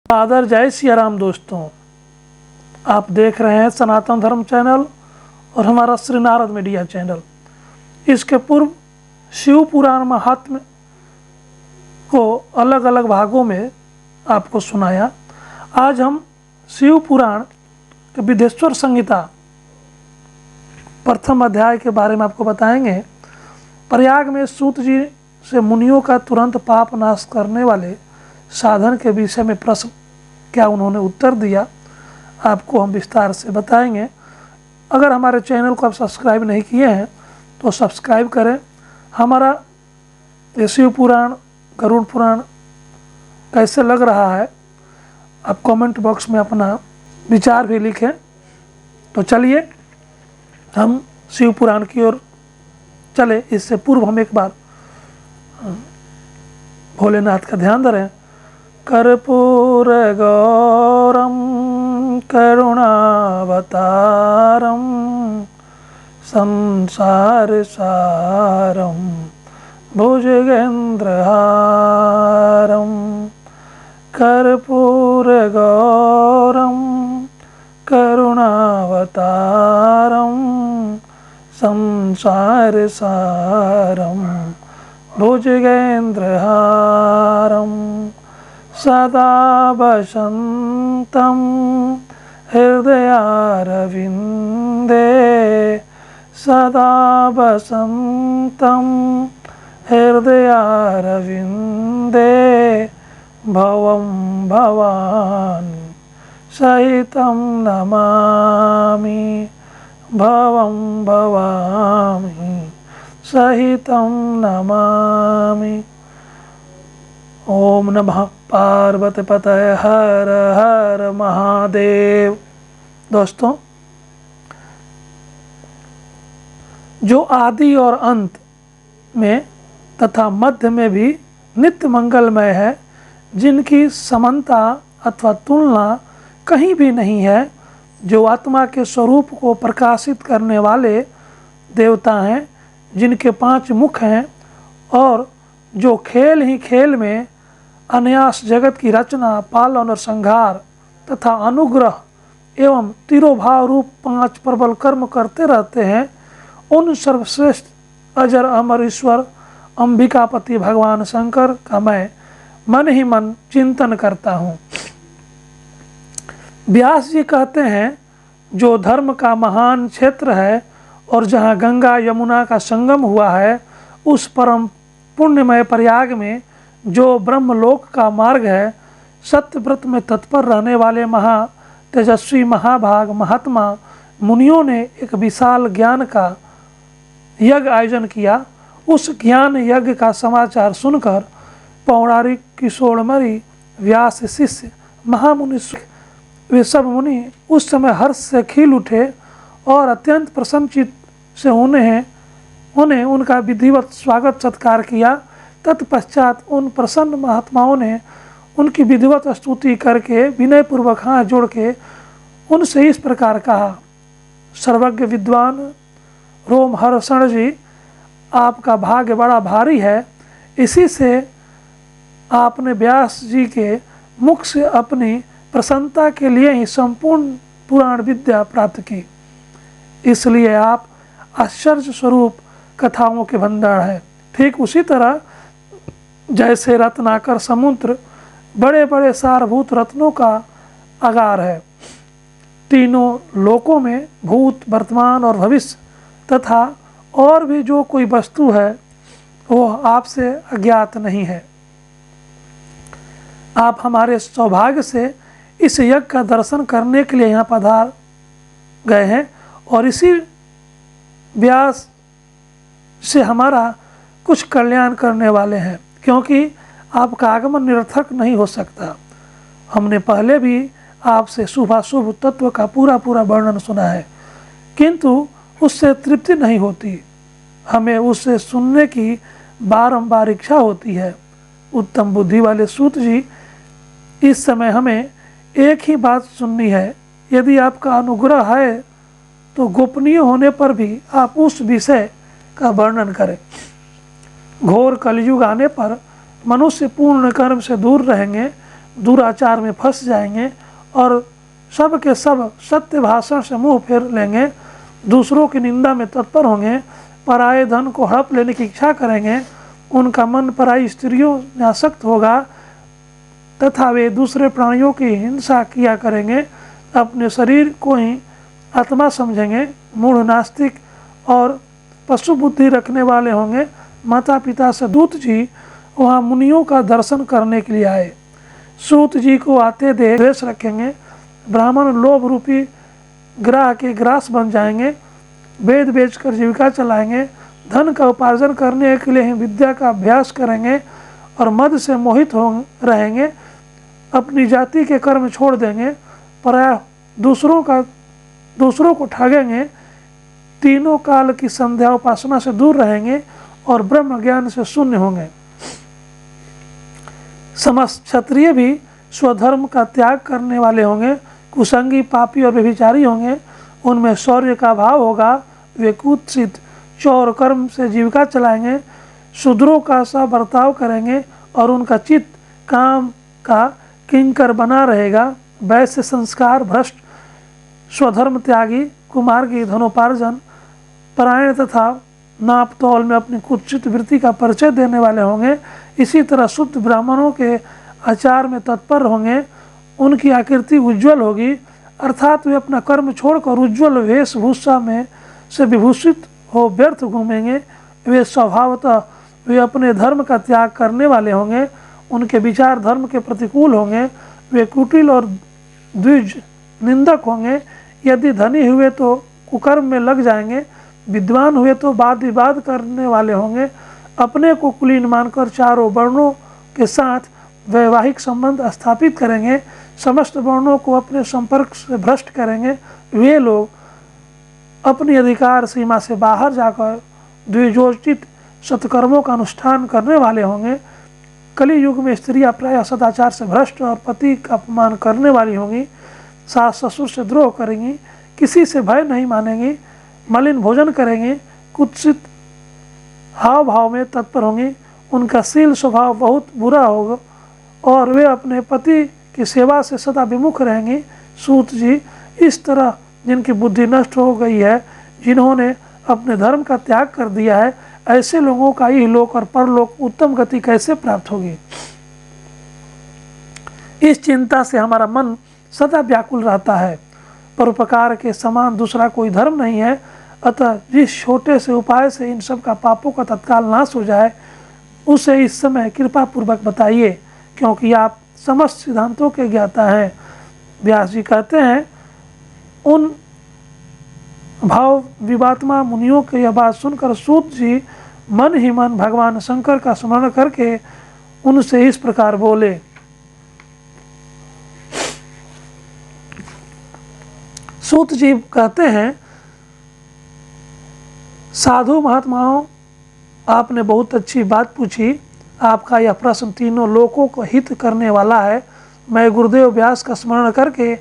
आदर जय सिया राम दोस्तों, आप देख रहे हैं सनातन धर्म चैनल और हमारा श्री नारद मीडिया चैनल। इसके पूर्व शिव पुराण महात्म्य को अलग अलग भागों में आपको सुनाया। आज हम शिव पुराण के विदेश्वर संहिता प्रथम अध्याय के बारे में आपको बताएंगे। प्रयाग में सूत जी से मुनियों का तुरंत पाप नाश करने वाले साधन के विषय में प्रश्न क्या उन्होंने उत्तर दिया, आपको हम विस्तार से बताएंगे। अगर हमारे चैनल को आप सब्सक्राइब नहीं किए हैं तो सब्सक्राइब करें। हमारा ये शिव पुराण गरुड़ पुराण कैसे लग रहा है, आप कमेंट बॉक्स में अपना विचार भी लिखें। तो चलिए हम शिव पुराण की ओर चले। इससे पूर्व हम एक बार भोलेनाथ का ध्यान धरें। कर्पूर गौरम करुणावतारम संसार सारम भुजगेंद्रहारम। कर्पूर गौरम करुणावतारम संसार सारम भुजगेंद्रहारम। सदा वसन्तं हृदयारविन्दे सदा वसन्तं हृदयारविन्दे भवं भवानी सहितं नमामि भवं भवामि सहितं नमामि। ओम नमः पार्वतीपतये हर हर महादेव। दोस्तों, जो आदि और अंत में तथा मध्य में भी नित्य मंगलमय है, जिनकी समानता अथवा तुलना कहीं भी नहीं है, जो आत्मा के स्वरूप को प्रकाशित करने वाले देवता हैं, जिनके 5 मुख हैं और जो खेल ही खेल में अनायास जगत की रचना, पालन और संहार तथा अनुग्रह एवं तिरोभाव रूप 5 प्रबल कर्म करते रहते हैं, उन सर्वश्रेष्ठ अजर अमर ईश्वर अंबिकापति भगवान शंकर का मैं मन ही मन चिंतन करता हूँ। व्यास जी कहते हैं, जो धर्म का महान क्षेत्र है और जहाँ गंगा यमुना का संगम हुआ है, उस परम पुण्यमय प्रयाग में जो ब्रह्मलोक का मार्ग है, सत्यव्रत में तत्पर रहने वाले महा तेजस्वी महाभाग महात्मा मुनियों ने एक विशाल ज्ञान का यज्ञ आयोजन किया। उस ज्ञान यज्ञ का समाचार सुनकर पौराणिक किशोरमणि व्यास शिष्य महामुनि वे सब मुनि उस समय हर्ष से खिल उठे और अत्यंत प्रसन्नचित से उन्हें उनका विधिवत स्वागत सत्कार किया। तत्पश्चात उन प्रसन्न महात्माओं ने उनकी विधिवत स्तुति करके विनयपूर्वक हाथ जोड़ के उनसे इस प्रकार कहा, सर्वज्ञ विद्वान रोमहर्षण जी, आपका भाग्य बड़ा भारी है। इसी से आपने व्यास जी के मुख से अपनी प्रसन्नता के लिए ही संपूर्ण पुराण विद्या प्राप्त की, इसलिए आप आश्चर्य स्वरूप कथाओं के भंडार हैं। ठीक उसी तरह जैसे रत्नाकर समुद्र बड़े बड़े सारभूत रत्नों का आगार है, तीनों लोकों में भूत वर्तमान और भविष्य तथा और भी जो कोई वस्तु है वो आपसे अज्ञात नहीं है। आप हमारे सौभाग्य से इस यज्ञ का दर्शन करने के लिए यहाँ पधार गए हैं और इसी व्यास से हमारा कुछ कल्याण करने वाले हैं, क्योंकि आपका आगमन निरर्थक नहीं हो सकता। हमने पहले भी आपसे शुभाशुभ तत्व का पूरा वर्णन सुना है, किंतु उससे तृप्ति नहीं होती। हमें उससे सुनने की बारंबार इच्छा होती है। उत्तम बुद्धि वाले सूत जी, इस समय हमें एक ही बात सुननी है। यदि आपका अनुग्रह है तो गोपनीय होने पर भी आप उस विषय का वर्णन करें। घोर कलयुग आने पर मनुष्य पूर्ण कर्म से दूर रहेंगे, दुराचार में फंस जाएंगे और सब के सब सत्य भाषण से मुंह फेर लेंगे, दूसरों की निंदा में तत्पर होंगे, पराये धन को हड़प लेने की इच्छा करेंगे, उनका मन पराई स्त्रियों में आसक्त होगा तथा वे दूसरे प्राणियों की हिंसा किया करेंगे, अपने शरीर को ही आत्मा समझेंगे, मूढ़ नास्तिक और पशु बुद्धि रखने वाले होंगे। माता पिता से दूत जी वहाँ मुनियों का दर्शन करने के लिए आए। सूत जी को आते देख द्वेष रखेंगे, ब्राह्मण लोभ रूपी ग्राह के ग्रास बन जाएंगे, वेद बेचकर जीविका चलाएंगे, धन का उपार्जन करने के लिए ही विद्या का अभ्यास करेंगे और मद से मोहित हो रहेंगे, अपनी जाति के कर्म छोड़ देंगे, पराया दूसरों को ठगेंगे, तीनों काल की संध्या उपासना से दूर रहेंगे और ब्रह्म ज्ञान से शून्य होंगे। समस्त क्षत्रिय भी स्वधर्म का त्याग करने वाले होंगे, कुसंगी पापी और व्यभिचारी होंगे, उनमें शौर्य का भाव होगा, वे कुत्सित चौर कर्म से जीविका चलाएंगे, शूद्रों का सा बर्ताव करेंगे और उनका चित्त काम का किंकर बना रहेगा। वैश्य संस्कार भ्रष्ट, स्वधर्म त्यागी, कुमार्गी, धनोपार्जन परायण तथा नाप तौल में अपनी कुत्सित वृत्ति का परिचय देने वाले होंगे। इसी तरह शुद्ध ब्राह्मणों के आचार में तत्पर होंगे, उनकी आकृति उज्ज्वल होगी, अर्थात वे अपना कर्म छोड़कर उज्ज्वल वेशभूषा में से विभूषित हो व्यर्थ घूमेंगे। वे स्वभावतः वे अपने धर्म का त्याग करने वाले होंगे, उनके विचार धर्म के प्रतिकूल होंगे, वे कुटिल और द्विज निंदक होंगे। यदि धनी हुए तो कुकर्म में लग जाएंगे, विद्वान हुए तो वाद विवाद करने वाले होंगे, अपने को कुलीन मानकर चारों वर्णों के साथ वैवाहिक संबंध स्थापित करेंगे, समस्त वर्णों को अपने संपर्क से भ्रष्ट करेंगे। वे लोग अपनी अधिकार सीमा से बाहर जाकर द्विजोचित सत्कर्मों का अनुष्ठान करने वाले होंगे। कली युग में स्त्रियां प्रायः सदाचार से भ्रष्ट और पति का अपमान करने वाली होंगी, सास ससुर से द्रोह करेंगी, किसी से भय नहीं मानेंगी, मलिन भोजन करेंगी, कुत्सित हाव भाव में तत्पर होंगी, उनका शील स्वभाव बहुत बुरा होगा और वे अपने पति की सेवा से सदा विमुख रहेंगी। सूत जी, इस तरह जिनकी बुद्धि नष्ट हो गई है, जिन्होंने अपने धर्म का त्याग कर दिया है, ऐसे लोगों का इहलोक और परलोक उत्तम गति कैसे प्राप्त होगी। इस चिंता से हमारा मन सदा व्याकुल रहता है। परोपकार के समान दूसरा कोई धर्म नहीं है, अतः जिस छोटे से उपाय से इन सब का पापों का तत्काल नाश हो जाए, उसे इस समय कृपा पूर्वक बताइए, क्योंकि आप समस्त सिद्धांतों के ज्ञाता हैं। व्यास जी कहते हैं, उन भाव विवात्मा मुनियों की यह बात सुनकर सूत जी मन ही मन भगवान शंकर का स्मरण करके उनसे इस प्रकार बोले। सूत जी कहते हैं, साधु महात्माओं, आपने बहुत अच्छी बात पूछी। आपका यह प्रश्न तीनों लोकों को हित करने वाला है। मैं गुरुदेव व्यास का स्मरण करके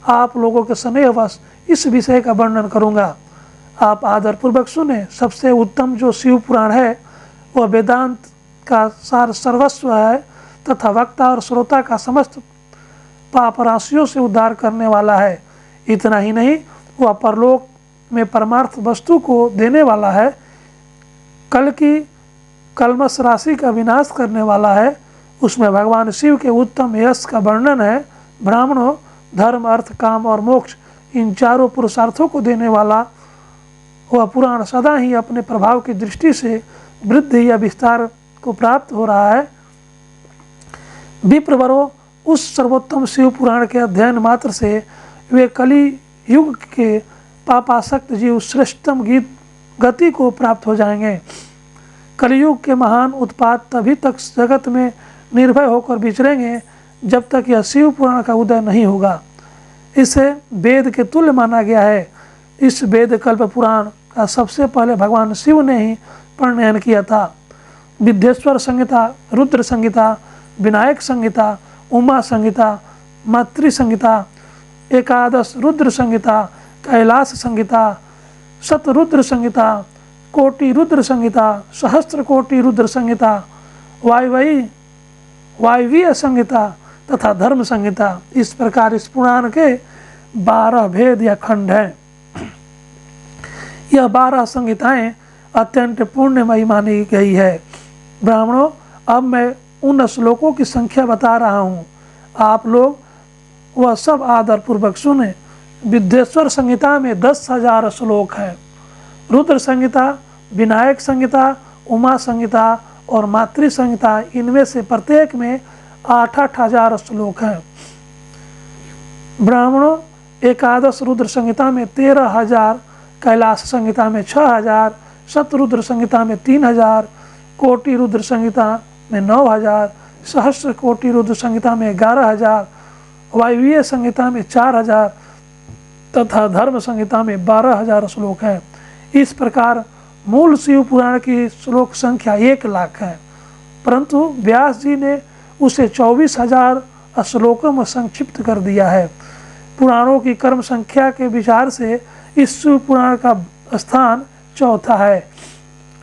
आप लोगों के स्नेहवश इस विषय का वर्णन करूंगा। आप आदरपूर्वक सुने। सबसे उत्तम जो शिव पुराण है वह वेदांत का सार सर्वस्व है तथा वक्ता और श्रोता का समस्त पाप राशियों से उद्धार करने वाला है। इतना ही नहीं, वह परलोक में परमार्थ वस्तु को देने वाला है, कल की कलमश राशि का विनाश करने वाला है। उसमें भगवान शिव के उत्तम यश का वर्णन है। ब्राह्मणों, धर्म, अर्थ, काम और मोक्ष, इन चारों पुरुषार्थों को देने वाला वह पुराण सदा ही अपने प्रभाव की दृष्टि से वृद्धि या विस्तार को प्राप्त हो रहा है। विप्रवरों, उस सर्वोत्तम शिव पुराण के अध्ययन मात्र से वे कली युग के पापासक्त जीव श्रेष्ठतम गति को प्राप्त हो जाएंगे। कलियुग के महान उत्पात तभी तक जगत में निर्भय होकर विचरेंगे जब तक यह शिव पुराण का उदय नहीं होगा। इसे वेद के तुल्य माना गया है। इस वेद कल्प पुराण का सबसे पहले भगवान शिव ने ही प्रणयन किया था। विद्येश्वर संहिता, रुद्र संहिता, विनायक संहिता, उमा संहिता, मातृ संहिता, एकादश रुद्र संहिता, कैलाश संहिता, शतरुद्र संहिता, कोटि रुद्र संहिता, सहस्त्र कोटि रुद्र संहिता, वायवीय संहिता तथा धर्म संहिता। इस प्रकार इस पुराण के 12 भेद या खंड हैं। यह 12 संहिताएं अत्यंत पुण्यमयी मानी गई है। ब्राह्मणों, अब मैं उन श्लोकों की संख्या बता रहा हूँ, आप लोग वह सब आदर पूर्वक सुने। विद्येश्वर संहिता में 10,000 श्लोक हैं। रुद्र संहिता, विनायक संहिता, उमा संहिता और मातृ संहिता, इनमें से प्रत्येक में 8-8 हजार श्लोक हैं। ब्राह्मणों, एकादश रुद्र संहिता में 13,000, कैलाश संहिता में 6,000, शतरुद्र संहिता में 3,000, कोटि रुद्र संहिता में 9,000, सहस्र कोटि रुद्र संहिता में 11,000, वायवीय संहिता में 4,000 तथा धर्म संहिता में 12,000 श्लोक हैं। इस प्रकार मूल शिव पुराण की श्लोक संख्या 1 लाख है, परंतु व्यास जी ने उसे 24,000 श्लोकों में संक्षिप्त कर दिया है। पुराणों की कर्म संख्या के विचार से इस शिव पुराण का स्थान चौथा है।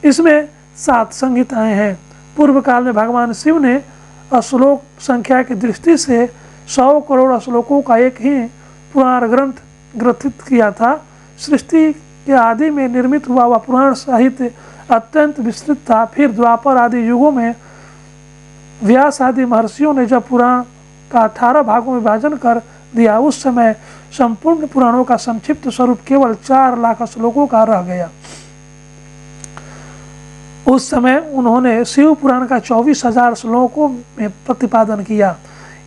इसमें 7 संहिताएं हैं। पूर्व काल में भगवान शिव ने श्लोक संख्या की दृष्टि से 100 करोड़ श्लोकों का एक ही पुराण ग्रंथ ग्रथित किया था। सृष्टि के आदि में निर्मित हुआ वह पुराण साहित्य अत्यंत विस्तृत था। फिर द्वापर आदि युगों में व्यास आदि महर्षियों ने जब पुराण का 18 भागों में विभाजन कर दिया, उस समय संपूर्ण पुराणों का संक्षिप्त स्वरूप केवल 4 लाख श्लोकों का रह गया। उस समय उन्होंने शिव पुराण का 24,000 श्लोकों में प्रतिपादन किया।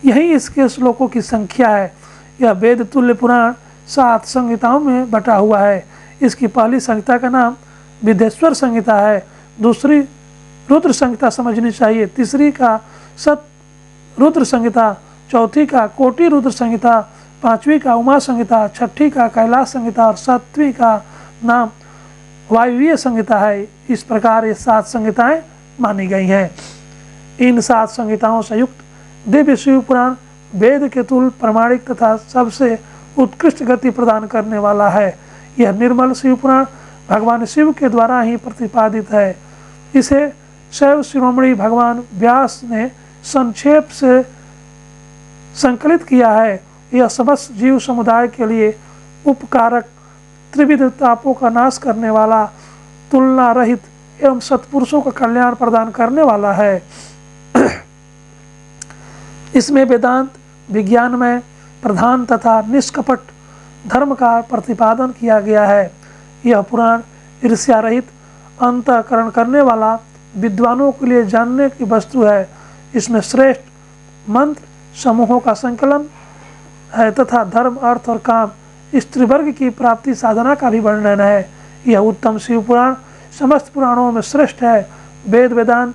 यही इसके श्लोकों की संख्या है। यह वेद तुल्य पुराण 7 संहिताओं में बटा हुआ है। इसकी पहली संहिता का नाम विद्येश्वर संहिता है, दूसरी रुद्र संहिता समझनी चाहिए, तीसरी का सत रुद्र संहिता, चौथी का कोटि रुद्र संहिता, 5वीं का उमा संहिता, 6ठी का कैलाश संहिता और 7वीं का नाम वायवीय संहिता है। इस प्रकार ये 7 संहिताएं मानी गई हैं। इन 7 संहिताओं से युक्त दिव्य शिव पुराण वेद के तुल्य प्रमाणिक तथा सबसे उत्कृष्ट गति प्रदान करने वाला है। यह निर्मल शिव पुराण भगवान शिव के द्वारा ही प्रतिपादित है। इसे शैव शिरोमणि भगवान व्यास ने संक्षेप से संकलित किया है। यह समस्त जीव समुदाय के लिए उपकारक, त्रिविध तापों का नाश करने वाला, तुलना रहित एवं सत्पुरुषों का कल्याण प्रदान करने वाला है। इसमें वेदांत, विज्ञानमय, प्रधान तथा निष्कपट धर्म का प्रतिपादन किया गया है। यह पुराण ईर्ष्या रहित, अंतःकरण करने वाला, विद्वानों के लिए जानने की वस्तु है। इसमें श्रेष्ठ मंत्र समूहों का संकलन है तथा धर्म, अर्थ और काम स्त्री वर्ग की प्राप्ति साधना का भी वर्णन है। यह उत्तम शिव पुराण समस्त पुराणों में श्रेष्ठ है। वेदांत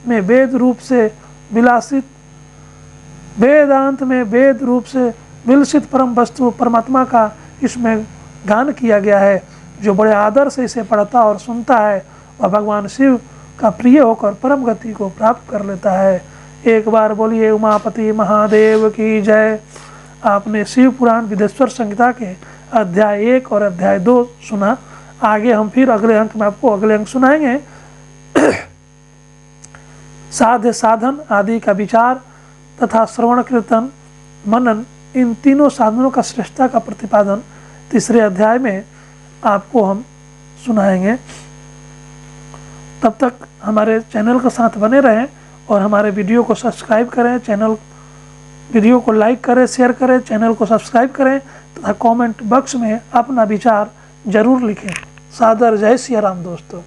में वेद रूप से विलसित परम वस्तु परमात्मा का इसमें गान किया गया है। जो बड़े आदर से इसे पढ़ता और सुनता है वह भगवान शिव का प्रिय होकर परम गति को प्राप्त कर लेता है। एक बार बोलिए उमापति महादेव की जय। आपने शिव पुराण विद्येश्वर संहिता के अध्याय 1 और अध्याय 2 सुना। आगे हम फिर अगले अंक में आपको अगले अंक सुनाएंगे। साध्य साधन आदि का विचार तथा श्रवण कीर्तन मनन, इन तीनों साधनों का श्रेष्ठता का प्रतिपादन तीसरे अध्याय में आपको हम सुनाएंगे। तब तक हमारे चैनल के साथ बने रहें और हमारे वीडियो को सब्सक्राइब करें। वीडियो को लाइक करें, शेयर करें, चैनल को सब्सक्राइब करें तथा कमेंट बॉक्स में अपना विचार जरूर लिखें। सादर जय सिया राम दोस्तों।